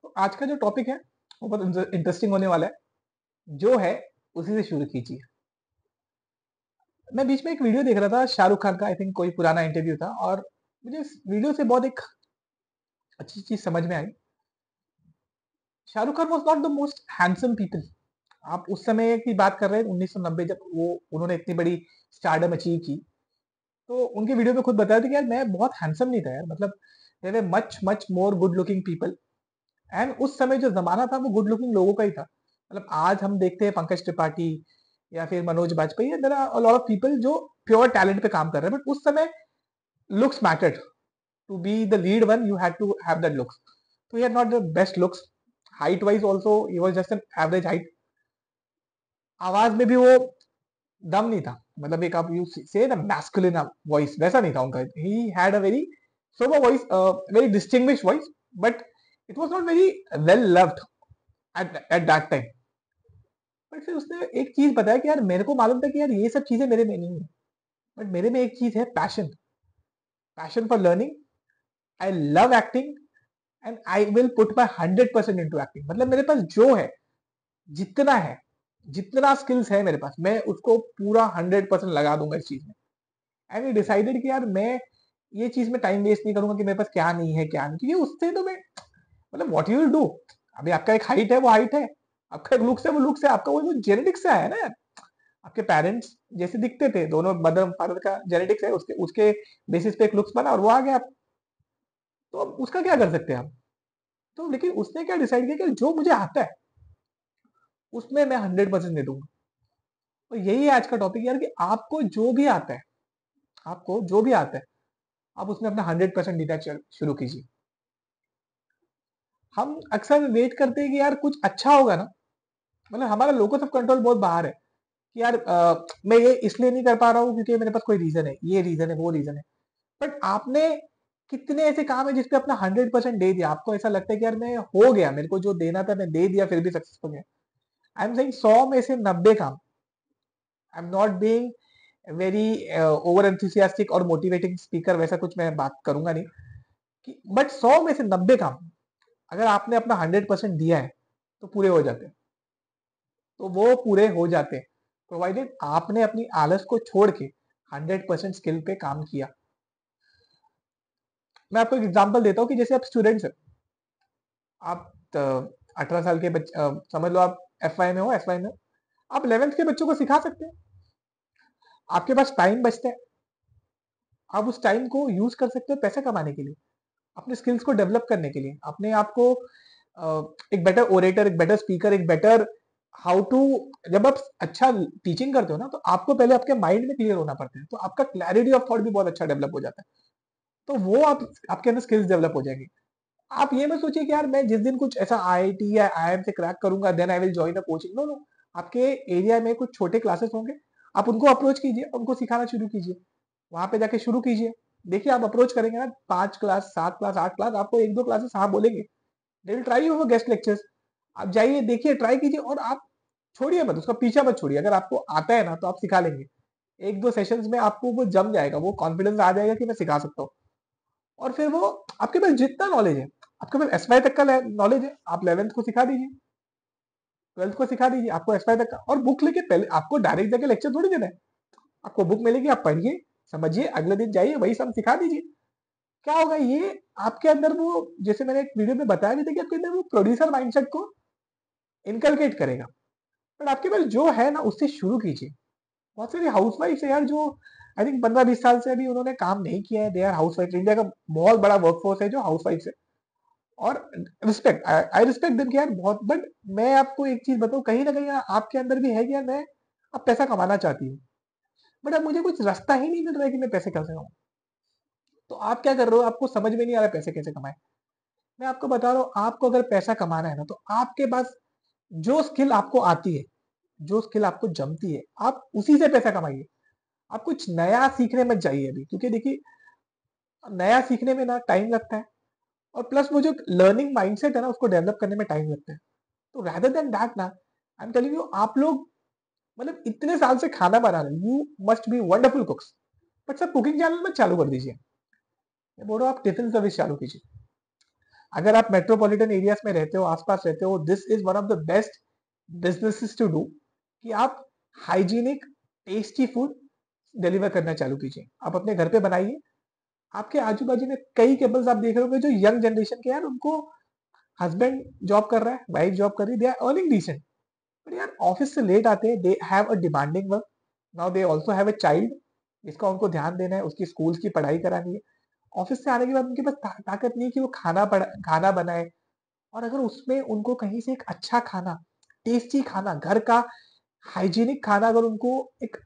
तो आज का जो टॉपिक है वो बहुत इंटरेस्टिंग होने वाला है। जो है उसी से शुरू कीजिए। मैं बीच में एक वीडियो देख रहा था शाहरुख खान का, आई थिंक कोई पुराना इंटरव्यू था, और मुझे इस वीडियो से बहुत एक अच्छी चीज समझ में आई। Shahrukh Khan was not the most handsome people. आप उस समय की बात कर रहे हैं 1990, जब वो उन्होंने इतनी बड़ी स्टारडम अचीव की। तो उनके वीडियो में खुद बताया था कि यार मैं बहुत हैंडसम नहीं था यार, मतलब there were much much more good looking people. And उस समय जो जमाना था वो गुड लुकिंग लोगों का ही था। मतलब आज हम देखते हैं पंकज त्रिपाठी या फिर Manoj Bajpayee, there are a lot of people जो प्योर टैलेंट पे काम कर रहे हैं, बट उस समय looks mattered. To be the lead one you had to have that looks. तो he had not the best looks. Height wise also he was just an average height. आवाज में भी वो दम नहीं था, मतलब एक आप यू से द मैस्कुलिन वॉइस वैसा नहीं था उनका। He had a very sober voice, very distinguish voice, but it was not very well loved at that time. But फिर उसने एक चीज बताया कि यार मेरे को मालूम था कि यार ये सब चीजें मेरे में नहीं है, बट मेरे में एक चीज है, passion. Passion for learning. I love acting and I will put my 100% into acting. मतलब मेरे पास जो जितना है जितना स्किल्स है मेरे पास, मैं उसको पूरा 100% लगा दूंगा इस चीज में। एंड ही डिसाइडेड कि यार मैं ये चीज में टाइम वेस्ट नहीं करूंगा कि मेरे पास क्या नहीं है क्या नहीं, क्योंकि उससे तो मैं, मतलब व्हाट यू विल डू। अभी आपका एक हाइट है, वो हाइट है। आपका एक लुक्स है, वो लुक्स है। आपका वो जो जेनेटिक्स से आया है ना यार। आपके पेरेंट्स जैसे दिखते थे, दोनों मदर फादर का जेनेटिक्स है, उसके उसके बेसिस पे एक लुक्स बना और वो आ गया। तो अब उसका क्या कर सकते हैं हम। तो लेकिन उसने क्या डिसाइड किया कि जो मुझे आता है उसमें मैं 100% दे दूंगा। तो यही है आज का टॉपिक यार, कि आपको जो भी आता है, आपको जो भी आता है, आप उसमें अपना 100% देना शुरू कीजिए। हम अक्सर वेट करते हैं कि यार कुछ अच्छा होगा ना, मतलब हमारा लोकस ऑफ कंट्रोल बहुत बाहर है। कि यार मैं ये इसलिए नहीं कर पा रहा हूँ क्योंकि मेरे पास कोई रीजन है, ये रीजन है, वो रीजन है। बट आपने कितने ऐसे काम है जिसपे अपना 100% दे दिया, आपको ऐसा लगता है कि यार मैं हो गया, मेरे को जो देना था मैं दे दिया, फिर भी सक्सेसफुल है। आई एम सेइंग 100 में से 90 काम। आई am not being very over enthusiastic और मोटिवेटिंग स्पीकर, वैसा कुछ मैं बात करूंगा नहीं। कि बट 100 में से 90 काम अगर आपने अपना 100% दिया है तो पूरे हो जाते हैं। तो वो पूरे हो जाते हैं प्रोवाइडेड आपने अपनी आलस को छोड़ के 100% स्किल पे काम किया। मैं आपको एक एग्जांपल देता हूँ कि जैसे आप स्टूडेंट्स हैं, आप 18 साल के समझ लो आप एफ वाई में हो, एफ वाई में हो, आप 11th के बच्चों को सिखा सकते हैं। आपके पास टाइम बचता है, आप उस टाइम को यूज कर सकते हो पैसा कमाने के लिए, अपने स्किल्स को डेवलप करने के लिए, अपने आप को एक बेटर ओरेटर, एक बेटर स्पीकर, एक बेटर हाउ टू। जब आप अच्छा टीचिंग करते हो ना, तो आपको पहले आपके माइंड में क्लियर होना पड़ता है, तो आपका क्लैरिटी ऑफ थॉट भी बहुत अच्छा डेवलप हो जाता है। तो वो आप आपके अंदर स्किल्स डेवलप हो जाएंगे। आप ये मत सोचिए कि यार मैं जिस दिन कुछ ऐसा आईआईटी या आईआईएम से क्रैक करूंगा then I will join a coaching. No no. आपके एरिया में कुछ छोटे क्लासेस होंगे, आप उनको अप्रोच कीजिए, उनको सिखाना शुरू कीजिए, वहां पे जाके शुरू कीजिए। देखिए आप अप्रोच करेंगे ना, 5 क्लास, 7 क्लास, 8 क्लास, आपको एक दो क्लासेस हाँ बोलेंगे। They will try you guessed lectures. आप जाइए, देखिए, ट्राई कीजिए, और आप छोड़िए मत, उसका पीछा मत छोड़िए। अगर आपको आता है ना तो आप सिखा लेंगे। एक दो सेशंस में आपको वो जम जाएगा, वो कॉन्फिडेंस आ जाएगा कि मैं सिखा सकता हूँ। और फिर वो आपके पास जितना नॉलेज है, आपके पास एस वाई तक का नॉलेज है, आप 11th को सिखा दीजिए, 12th को सिखा दीजिए, आपको एस वाई तक का। और बुक लेके पहले आपको डायरेक्ट जाके लेक्चर थोड़ी देना है। आपको बुक मिलेगी, आप पढ़िए, समझिए, अगले दिन जाइए वही सब सिखा दीजिए। क्या होगा ये, आपके अंदर वो, जैसे मैंने एक वीडियो में बताया भी था, कि आपके अंदर वो प्रोड्यूसर माइंडसेट को इनकलकेट करेगा। बट आपके पास जो है ना उससे शुरू कीजिए। बहुत सारी हाउस वाइफ है यार जो आई थिंक 15-20 साल से अभी उन्होंने काम नहीं किया है, दे आर हाउस वाइफ। इंडिया का बहुत बड़ा वर्कफोर्स है जो हाउस वाइफ है। और रिस्पेक्ट, आई रिस्पेक्ट देम यार बहुत। बट मैं आपको एक चीज बताऊं, कहीं ना कहीं आपके अंदर भी है कि यार मैं अब पैसा कमाना चाहती हूँ, बट अब मुझे कुछ रास्ता ही नहीं मिल रहा है कि मैं पैसे कैसे कमाऊं। तो आप क्या कर रहे हो, आपको समझ में नहीं आ रहा है पैसे कैसे कमाए। मैं आपको बता रहा हूँ, आपको अगर पैसा कमाना है ना, तो आपके पास जो स्किल आपको आती है, जो स्किल आपको जमती है, आप उसी से पैसा कमाइए। आप कुछ नया सीखने मत जाइए अभी, क्योंकि देखिए नया सीखने में ना टाइम लगता है, और प्लस वो जो लर्निंग माइंडसेट है ना उसको डेवलप करने में टाइम लगता है। तो rather than that ना, आई एम टेलिंग यू, आप लोग मतलब इतने साल से खाना बना रहे, you must be wonderful कुक्स, but सब कुकिंग चैनल में चालू कर दीजिए। मैं बोल रहा हूँ आप टिफिन सर्विस चालू कीजिए। अगर आप मेट्रोपॉलिटन एरियाज में रहते हो, आसपास रहते हो, this is one of the best businesses to do कि आप हाइजीनिक टेस्टी फूड डिलीवर करना चालू कीजिए। आप अपने घर पे बनाइए। आपके आजू बाजू में कई कपल्स आप देख रहे होंगे जो यंग जनरेशन के यार, उनको हस्बैंड जॉब कर रहा है, वाइफ जॉब कर रही है, they are earning decent, but यार ऑफिस से लेट आते हैं, they have a demanding work, now they also have a child जिसका उनको ध्यान देना है, उसकी स्कूल्स की पढ़ाई करानी है। ऑफिस से आने के बाद उनके पास ताकत नहीं है कि वो खाना बनाए। और अगर उसमें उनको कहीं से एक अच्छा खाना, टेस्टी खाना, घर का हाइजीनिक खाना अगर उनको एक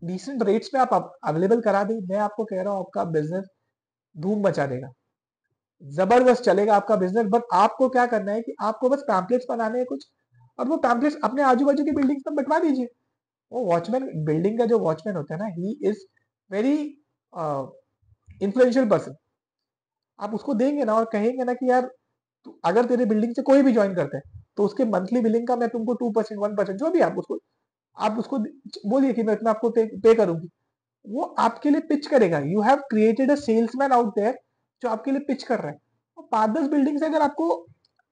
डिसेंट रेट्स में आप अवेलेबल करा दें, मैं आपको कह रहा हूँ आपका बिजनेस धूम मचा देगा, जबरदस्त चलेगा आपका बिजनेस। बट आपको क्या करना है कि आपको बस पैम्पलेट्स बनाने हैं कुछ, और वो पैम्पलेट्स अपने आजू बाजू की बिल्डिंग्स में बंटवा दीजिए। वो वॉचमैन, बिल्डिंग का जो वॉचमैन होता है ना, he is very influential person. आप उसको देंगे ना और कहेंगे ना कि यार अगर तेरे बिल्डिंग से कोई भी ज्वाइन करता है तो उसके मंथली बिलिंग का मैं तुमको 2%, 1%, जो भी आप उसको बोलिए कि मैं इतना आपको पे करूंगी। वो आपके लिए पिच करेगा। You have created a salesman out there जो आपके लिए पिच कर रहा है। और 5-10 बिल्डिंग से अगर आपको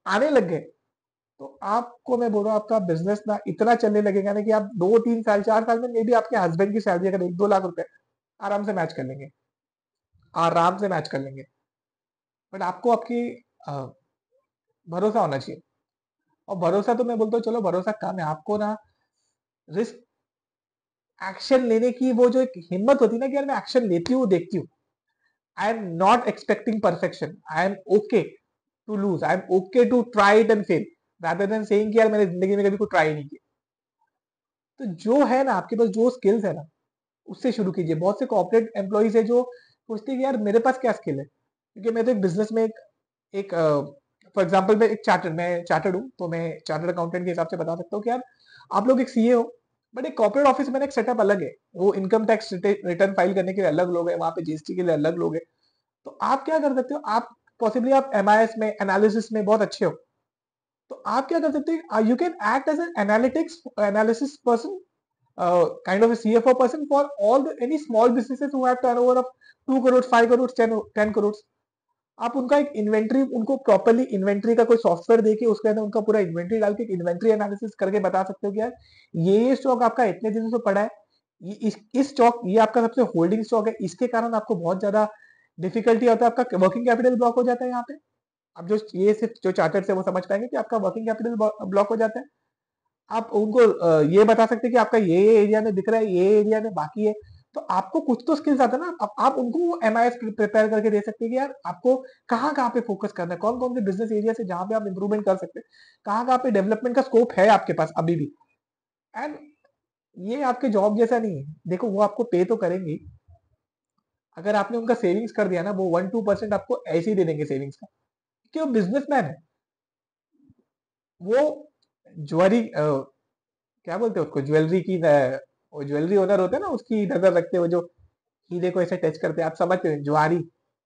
आने लग गए तो आपको मैं बोल रहा हूँ आपका बिजनेस ना इतना चलने लगेगा ना कि आप 2-3 साल, 4 साल में मे भी आपके हस्बैंड की सैलरी अगर 1-2 लाख रुपए आराम से मैच कर लेंगे, आराम से मैच कर लेंगे। बट आपको आपकी भरोसा होना चाहिए। और भरोसा तो मैं बोलता हूँ चलो भरोसा काम है, आपको ना रिस्क एक्शन लेने की वो जो एक हिम्मत होती है ना कि यार मैं एक्शन लेती हूँ, देखती हूँ। I am not expecting perfection, I am okay to lose, I am okay to try it and fail, rather than saying कि यार मैंने जिंदगी में कभी कोई ट्राई नहीं किया। तो जो है ना आपके पास जो स्किल्स है ना, उससे शुरू कीजिए। बहुत से कॉर्पोरेट एम्प्लॉइज है जो सोचते हैं कि यार मेरे पास क्या स्किल है, क्योंकि मैं तो एक बिजनेस में एक फॉर एग्जाम्पल मैं चार्टर्ड हूँ, तो मैं चार्टर्ड अकाउंटेंट के हिसाब से बता सकता हूँ कि यार आप लोग एक सीए हो, बट एक कॉर्पोरेट ऑफिस में एक सेटअप अलग है। वो इनकम टैक्स रिटर्न फाइल करने के लिए अलग लोग हैं, वहां पे जीएसटी के लिए अलग लोग हैं। तो आप क्या कर सकते हो, आप पॉसिबली आप एमआईएस में, एनालिसिस में बहुत अच्छे हो, तो आप क्या कर सकते हो, you can act as an analytics analysis person, kind of a CFO person for any small businesses who have turnover of 2 crore, 5 crore, 10 crore। आप उनका एक इन्वेंट्री, उनको प्रॉपरली इन्वेंट्री का कोई सॉफ्टवेयर देके उसके अंदर उनका पूरा इन्वेंट्री डाल के इन्वेंट्री एनालिसिस करके बता सकते हो कि यार ये स्टॉक आपका इतने दिन से पड़ा है, ये इस स्टॉक, ये आपका सबसे होल्डिंग स्टॉक है, इसके कारण आपको बहुत ज्यादा डिफिकल्टी होता है, आपका वर्किंग कैपिटल ब्लॉक हो जाता है यहाँ पे। अब जो ये सिर्फ जो चार्टर्ड से वो समझ पाएंगे कि आपका वर्किंग कैपिटल ब्लॉक हो जाता है। आप उनको ये बता सकते हैं कि आपका ये एरिया में दिख रहा है, ये एरिया में बाकी है। तो आपको कुछ तो स्किल्स आता है ना, आप उनको एमआईएस प्रिपेयर करके दे सकते हैं कि यार आपको कहाँ कहाँ पे फोकस करना है, कौन कौन से बिजनेस एरिया से जहां पे आप इंप्रूवमेंट कर सकते हैं, कहाँ कहाँ पे डेवलपमेंट का स्कोप है आपके पास अभी भी। एंड ये आपके जॉब जैसा नहीं है, देखो वो आपको पे तो करेंगे, अगर आपने उनका सेविंग्स कर दिया ना, वो 1-2% आपको ऐसे ही दे देंगे सेविंग्स का, क्योंकि वो बिजनेसमैन है। वो ज्वेलरी क्या बोलते हैं उसको, ज्वेलरी की वो ज्वेलरी ओनर होते हैं ना, उसकी नजर रखते हो, जो हीरे को ऐसे टच करते हैं, आप समझते हैं, ज्वारी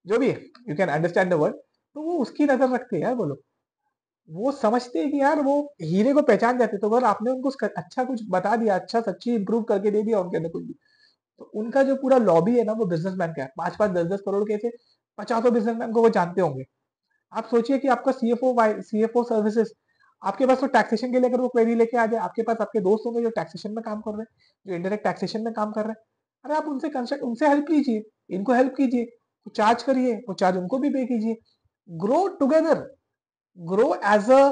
जो भी है, you can understand the word. तो वो उसकी नजर रखते हैं यार, बोलो वो समझते हैं कि यार वो हीरे को पहचान जाते हैं। तो अगर आपने उनको अच्छा कुछ बता दिया, अच्छा सच्ची इंप्रूव करके दे दिया उनके अंदर कुछ भी, तो उनका जो पूरा लॉबी है ना वो बिजनेसमैन का है, 5-5, 10-10 करोड़ के ऐसे 50 बिजनेसमैन को वो जानते होंगे। आप सोचिए कि आपका सीएफओ सर्विसेज, आपके पास तो टैक्सेशन के लिए अगर वो क्वेरी लेके आ जाए, आपके पास आपके दोस्त होंगे जो टैक्सेशन में काम कर रहे हैं, जो इंडायरेक्ट टैक्सेशन में काम कर रहे हैं, अरे आप उनसे कंसल्ट, उनसे हेल्प कीजिए, इनको हेल्प कीजिए, वो चार्ज करिए, वो चार्ज उनको भी पे कीजिए। Grow together, grow as a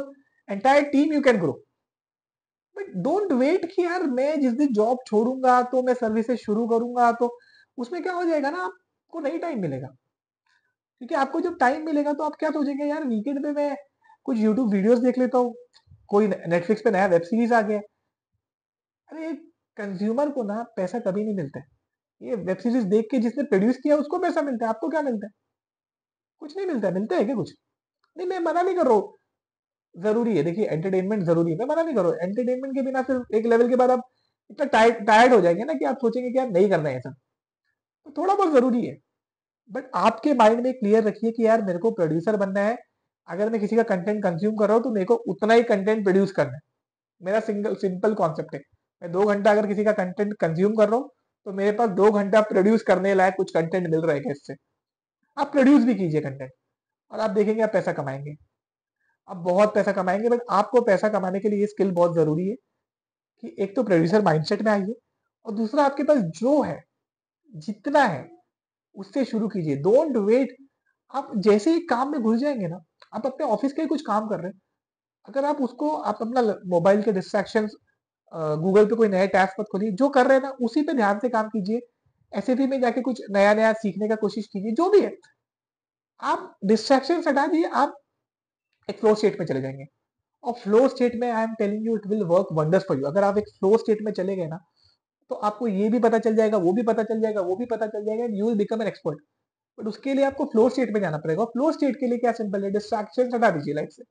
entire team, you can grow. But don't wait कि यार मैं जिस दिन जॉब छोड़ूंगा तो मैं सर्विसेज शुरू करूंगा, तो उसमें क्या हो जाएगा ना, आपको नहीं टाइम मिलेगा। क्योंकि आपको जब टाइम मिलेगा तो आप क्या सोचेंगे, यार वीकेंड पे मैं कुछ यूट्यूब वीडियोस देख लेता हूँ, कोई नेटफ्लिक्स पे नया वेब सीरीज आ गया। अरे कंज्यूमर को ना पैसा कभी नहीं मिलता है, ये वेब सीरीज देख के जिसने प्रोड्यूस किया उसको पैसा मिलता है, आपको क्या मिलता है? कुछ नहीं मिलता है। मिलता है क्या कुछ? नहीं, मैं मना नहीं कर रहा हूँ, जरूरी है, देखिए एंटरटेनमेंट जरूरी है, मैं मना नहीं कर रहा हूँ। एंटरटेनमेंट के बिना फिर एक लेवल के बाद आप इतना टायर्ड हो जाएंगे ना कि आप सोचेंगे कि यार नहीं करना है ऐसा। तो थोड़ा बहुत जरूरी है, बट आपके माइंड में क्लियर रखिए कि यार मेरे को प्रोड्यूसर बनना है। अगर मैं किसी का कंटेंट कंज्यूम कर रहा हूँ तो मेरे को उतना ही कंटेंट प्रोड्यूस करना है। मेरा सिंपल कॉन्सेप्ट है, मैं 2 घंटा अगर किसी का कंटेंट कंज्यूम कर रहा हूँ तो मेरे पास 2 घंटा प्रोड्यूस करने लायक कुछ कंटेंट मिल रहा है, इससे आप प्रोड्यूस भी कीजिए कंटेंट। और आप देखेंगे आप पैसा कमाएंगे, आप बहुत पैसा कमाएंगे। बट आपको पैसा कमाने के लिए ये स्किल बहुत जरूरी है कि एक तो प्रोड्यूसर माइंडसेट में आइए, और दूसरा आपके पास जो है, जितना है, उससे शुरू कीजिए। Don't wait. आप जैसे ही काम में घुस जाएंगे ना, आप अपने ऑफिस के ही कुछ काम कर रहे हैं, अगर आप उसको, आप अपना मोबाइल के डिस्ट्रैक्शन, गूगल पे कोई नया टैब मत खोलिए, जो कर रहे हैं ना उसी पे ध्यान से काम कीजिए। एसएपी में जाके कुछ नया नया सीखने का कोशिश कीजिए, जो भी है। आप डिस्ट्रैक्शन हटा दिए, आप एक फ्लो स्टेट में चले जाएंगे। और फ्लो स्टेट में I am telling you it will work wonders for you. अगर आप एक फ्लो स्टेट में चले गए ना, तो आपको ये भी पता चल जाएगा, वो भी पता चल जाएगा, वो भी पता चल जाएगा, and you will become an expert. But उसके लिए आपको फ्लो स्टेट में जाना पड़ेगा। फ्लो स्टेट के लिए क्या सिंपल है, डिस्ट्रैक्शन हटा दीजिए लाइफ से,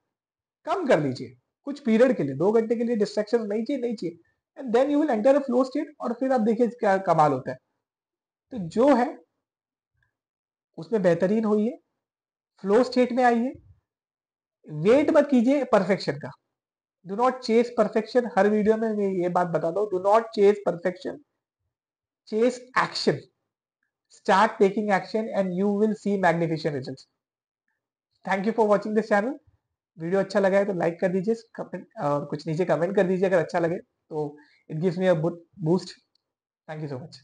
कम कर लीजिए। कुछ पीरियड के लिए, 2 घंटे के लिए डिस्ट्रैक्शन नहीं चाहिए, नहीं चाहिए। And then you will enter a flow state, और फिर आप देखिए क्या कमाल होता है। तो जो है उसमें बेहतरीन होइए, फ्लो स्टेट में आइए। वेट मत कीजिए परफेक्शन का। Do not chase perfection. हर वीडियो में मैं ये बात बताता हूँ, do not chase perfection, chase action. Start taking action and you will see magnificent results. Thank you for watching this channel. Video अच्छा लगा है तो लाइक कर दीजिए, कमेंट और कुछ नीचे कमेंट कर दीजिए अगर अच्छा लगे तो। It gives me a boost. Thank you so much.